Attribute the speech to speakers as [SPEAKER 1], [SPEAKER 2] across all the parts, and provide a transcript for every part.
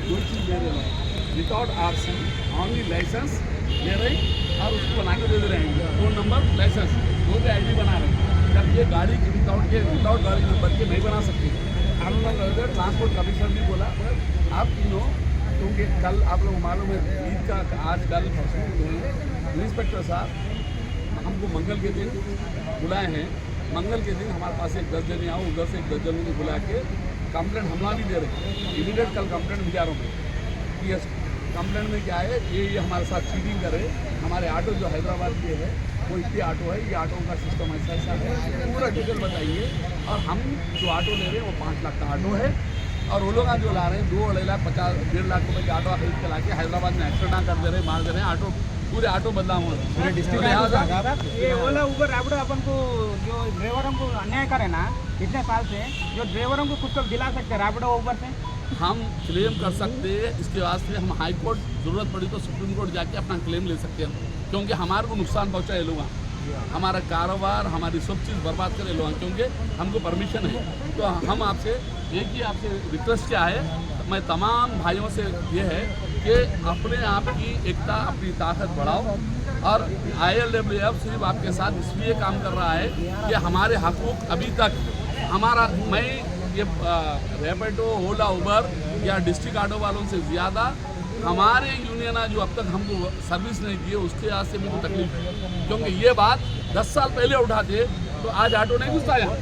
[SPEAKER 1] कोई चीज़ ले रहे हैं विदाउट आरसी, ऑनली लाइसेंस ले रहे हैं और उसको बना के दे दे रहे हैं, फ़ोन नंबर लाइसेंस वो भी आईडी बना रहे हैं। जब ये गाड़ी विदाउट गाड़ी नंबर के नहीं बना सकते। कानून ट्रांसपोर्ट कमिश्नर भी बोला आप तीनों, क्योंकि कल आप लोग मालूम है ईद का आज कल इंस्पेक्टर साहब हमको मंगल के दिन बुलाए हैं। मंगल के दिन हमारे पास एक 10 जने आओ, उधर से एक 10 जने बुला के कंप्लेंट हमला भी दे रहे हैं। इमीडिएट कल कंप्लेंट भिजा रहा हूँ। यस, कंप्लेंट में क्या है, ये हमारे साथ चीटिंग करे। हमारे ऑटो जो हैदराबाद के है वो इतने ऑटो है, ये ऑटो का सिस्टम ऐसा है, पूरा डिटेल बताइए। और हम जो ऑटो ले रहे हैं वो 5 लाख का ऑटो है और वो लोग जो ला रहे हैं 2-2.5 लाख 1.5 लाख रुपये के ऑटो खरीद के ला के हैदराबाद में एक्सीडेंट कर दे रहे हैं, मार दे रहे हैं। ऑटो पूरे ऑटो बदला हुआ पूरे डिस्ट्रिक्ट।
[SPEAKER 2] ये ओला उबर रैपिडो अपन को जो ड्राइवरों को अन्याय करे ना इतने साल से, जो ड्राइवरों को कुछ तो दिला सकते हैं रैपिडो उबर से,
[SPEAKER 1] हम क्लेम कर सकते हैं। इसके वास्ते हम हाई कोर्ट ज़रूरत पड़ी तो सुप्रीम कोर्ट जाके अपना क्लेम ले सकते हैं, क्योंकि हमारे को नुकसान पहुँचा ये लोग, हमारा कारोबार हमारी सब चीज़ बर्बाद करे लोग, क्योंकि हमको परमिशन है। तो हम आपसे एक ही आपसे रिक्वेस्ट क्या है, मैं तमाम भाइयों से ये है कि अपने आप की एकता, अपनी ताकत बढ़ाओ। और ILWF सिर्फ आपके साथ इसलिए काम कर रहा है कि हमारे हकूक़ अभी तक हमारा, मैं ये रैपिडो, ओला, उबर या डिस्ट्रिक्ट ऑटो वालों से ज़्यादा हमारे यूनियन जो अब तक हमको सर्विस नहीं दी है उसके आज से भी तो तकलीफ है, क्योंकि ये बात 10 साल पहले उठाते तो आज ऑटो नहीं घुसता यहाँ।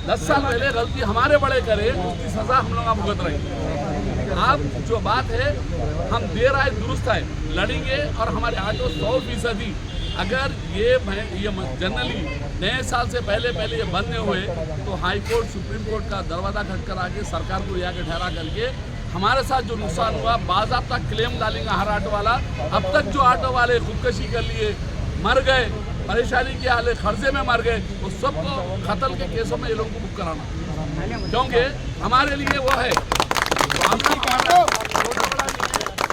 [SPEAKER 1] 10 साल पहले गलती हमारे बड़े करे, उसकी सज़ा हम लोग भुगत रहे। अब जो बात है हम दे रहा है दुरुस्त है, लड़ेंगे और हमारे ऑटो 100% अगर ये जनरली नए साल से पहले ये बंद नहीं हुए तो हाई कोर्ट, सुप्रीम कोर्ट का दरवाज़ा खटखटा आके सरकार को यहाँ के ठहरा करके हमारे साथ जो नुकसान हुआ बाज़ाब्ता क्लेम डालेंगे हर ऑटो वाला। अब तक जो ऑटो वाले खुदकशी कर लिए, मर गए, परेशानी के हाल खर्चे में मर गए, वो सबको कत्ल के केसों में ये लोगों को बुक कराना, क्योंकि हमारे लिए वो है।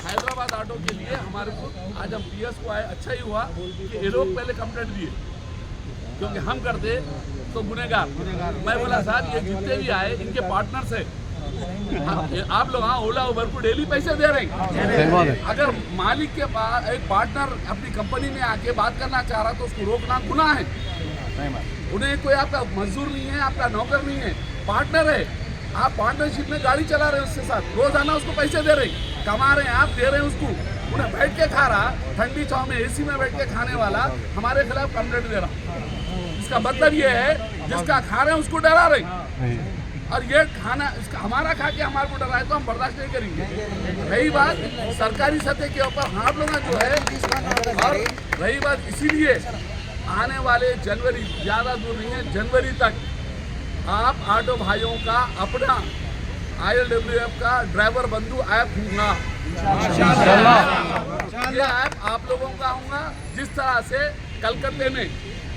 [SPEAKER 1] हैदराबाद ऑटो के लिए हमारे को आज हम PS को आए, अच्छा ही हुआ कि ये लोग पहले कंप्लेंट दिए, क्योंकि हम करते तो गुनहगार। मैं बोला साहब ये जितने भी आए इनके पार्टनर्स है, आप लोग हाँ ओला उबर को डेली पैसे दे रहे हैं। अगर मालिक के पास एक पार्टनर अपनी कंपनी में आके बात करना चाह रहा तो उसको रोकना गुनाह है। उन्हें कोई आपका मजदूर नहीं है, आपका नौकर नहीं है, पार्टनर है। आप पार्टनरशिप में गाड़ी चला रहे हैं उसके साथ, रोजाना उसको पैसे दे रहे हैं, कमा रहे हैं, आप दे रहे हैं उसको, उन्हें बैठ के खा रहा, ठंडी छाव में AC में बैठ के खाने वाला हमारे खिलाफ कंप्लेंट दे रहा। इसका मतलब ये है जिसका खा रहे हैं उसको डरा रहे, और ये खाना इसका हमारा खा के हमारे को डराए तो हम बर्दाश्त नहीं करेंगे। रही बात सरकारी सतह के ऊपर आप लोग जो है, और रही बात इसीलिए आने वाले जनवरी, ज़्यादा दूर नहीं है, जनवरी तक आप ऑटो भाइयों का अपना ILWF का ड्राइवर बंधु ऐप होगा। ये ऐप आप लोगों का होगा, जिस तरह से कलकत्ते में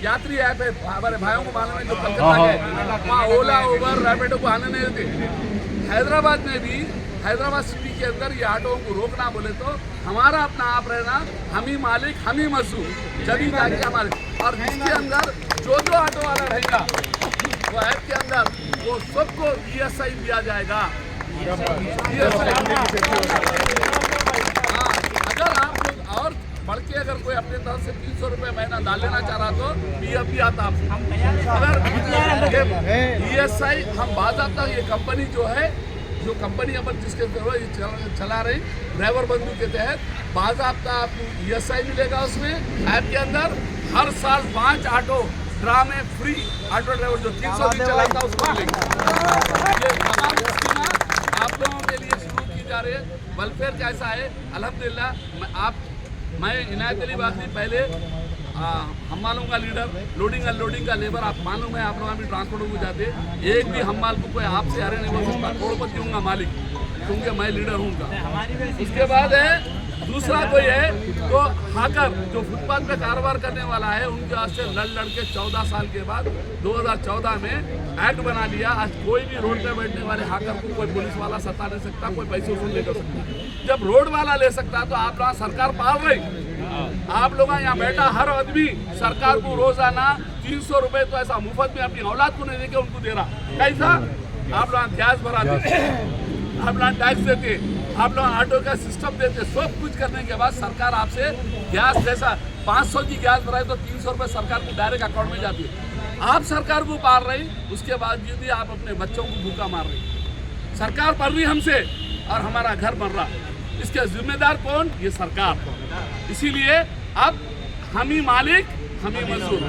[SPEAKER 1] यात्री ऐप है, हमारे भाइयों को मालूम है जो कलकत्ता के वहाँ ओला, उबर, रैपिडो को आने नहीं देते। हैदराबाद में भी, हैदराबाद सिटी के अंदर ये ऑटो को रोकना बोले तो हमारा अपना आप रहना, हम ही मालिक, हम ही मजदूर, जभी जाके हमारे। और इसके अंदर जो ऑटो वाला रहेगा वो ऐप के अंदर वो सबको ESI दिया जाएगा। अगर आप लोग और बढ़ के अगर कोई अपने तरफ से 300 रुपये महीना डाल लेना चाह रहा तो PF भी आता आपको। अगर ESI हम बाज़ाब्ता ये कंपनी जो है, जो कंपनी अपन जिसके चला रहे ड्राइवर बंधु के तहत बाज़ाब्ता आपको ESI मिलेगा। उसमें ऐप के अंदर हर साल 5 ऑटो ड्रा में फ्री ऑटो ड्राइवर जो 300 भी चलाता है उसको मिलेगा। ये तमाम स्कीमें आप लोगों के लिए शुरू की जा रही है। वेलफेयर कैसा है अल्हम्दुलिल्लाह। मैं इनायत अली बागरी पहले हम मालों का लीडर, लोडिंग अनलोडिंग का लेबर, आप मालूम है आप लोग भी ट्रांसपोर्ट को जाते, एक भी हम माल को कोई आपसे हारे नहीं बोल सकता, करोड़पति हूँगा मालिक, क्योंकि मैं लीडर हूँ। उसके बाद है दूसरा कोई है तो हाकर जो फुटपाथ पे कारोबार करने वाला है, उनके वास्ते लड़ के 14 साल के बाद 2014 में एक्ट बना लिया। आज कोई भी रोड पे बैठने वाले हाकर को कोई पुलिस वाला सता नहीं सकता, कोई पैसे वसूल नहीं कर सकता। जब रोड वाला ले सकता तो आप लोग सरकार पाल रही, आप लोग यहाँ बैठा हर आदमी सरकार को रोजाना 300 रुपये तो ऐसा मुफ्त में अपनी औलाद को नहीं देके उनको दे रहा। कैसा आप लोग गैस भरा दे, अपना टैक्स देते, आप लोग ऑटो का सिस्टम देते, सब कुछ करने के बाद सरकार आपसे गैस जैसा 500 की गैस भराए तो 300 रुपये सरकार की डायरेक्ट अकाउंट में जाती है। आप सरकार को पार रही, उसके बावजूद भी आप अपने बच्चों को भूखा मार रही। सरकार पढ़ रही हमसे और हमारा घर बन रहा, इसके जिम्मेदार कौन? ये सरकार। इसीलिए अब हम ही मालिक हम ही मजदूर,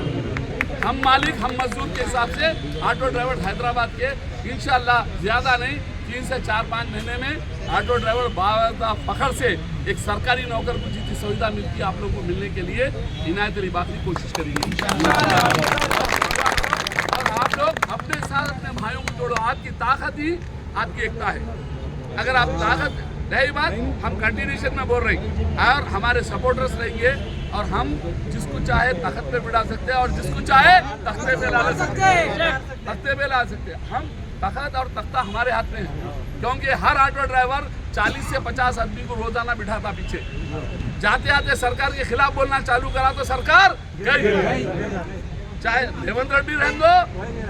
[SPEAKER 1] हम मालिक हम मजदूर के हिसाब से ऑटो ड्राइवर हैदराबाद के इंशाल्लाह ज़्यादा नहीं 3 से 4-5 महीने में ऑटो ड्राइवर बावजूद फखर से एक सरकारी नौकर को जितनी सुविधा मिलती है आप लोगों को मिलने के लिए इनायत अली बाकरी कोशिश करेंगे। और आप लोग अपने साथ अपने भाइयों को जोड़ो, आपकी ताकत ही आपकी एकता है। अगर आप ताकत रही बात, हम कंटिन्यूशन में बोल रहे हैं और हमारे सपोर्टर्स रहेंगे और हम जिसको चाहे तख्त पे बिठा सकते हैं और जिसको चाहे तख्ते पे ला सकते हैं, तख्ते पे ला सकते हैं। हम तख्त और तख्ता हमारे हाथ में है, क्योंकि हर ऑटो ड्राइवर 40 से 50 आदमी को रोजाना बिठाता पीछे। जाते आते सरकार के खिलाफ बोलना चालू करा तो सरकार गई, चाहे रेवंत रेड्डी रह दो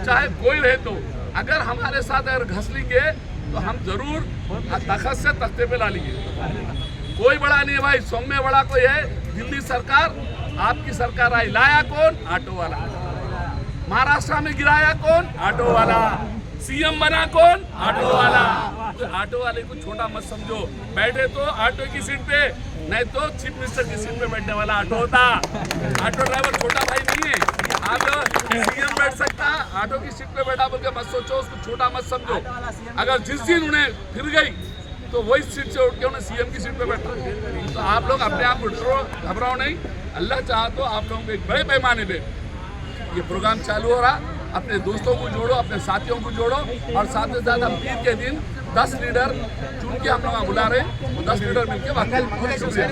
[SPEAKER 1] चाहे कोई रह दो। अगर हमारे साथ अगर घस लेंगे तो हम जरूर तख्त से तख्ते पे ला लेंगे। कोई बड़ा नहीं है भाई, सौम्य बड़ा कोई है। दिल्ली सरकार आपकी सरकार आई, लाया कौन? ऑटो वाला। महाराष्ट्र में गिराया कौन? ऑटो वाला। सीएम बना कौन? ऑटो वाला। तो ऑटो वाले को छोटा मत समझो, बैठे तो ऑटो की सीट पे, नहीं तो चीफ मिनिस्टर की सीट पे बैठने वाला ऑटो होता। ऑटो ड्राइवर छोटा भाई नहीं है। आप सीएम बैठ सकता, ऑटो की सीट पे बैठा बोल के मत सोचो, उसको छोटा मत समझो। अगर जिस दिन उन्हें फिर गई तो वही सीट से उठ के उन्हें सीएम की सीट पे बैठा। तो आप लोग अपने आप को घबराओ नहीं, अल्लाह चाहा तो आप लोगों को एक बड़े पैमाने पे ये प्रोग्राम चालू हो रहा। अपने दोस्तों को जोड़ो, अपने साथियों को जोड़ो और साथ ही साथ हम पीर के दिन 10 लीडर चुन के हम लोग बुला रहे हैं, वो 10 लीडर मिलकर बात करें। शुक्रिया।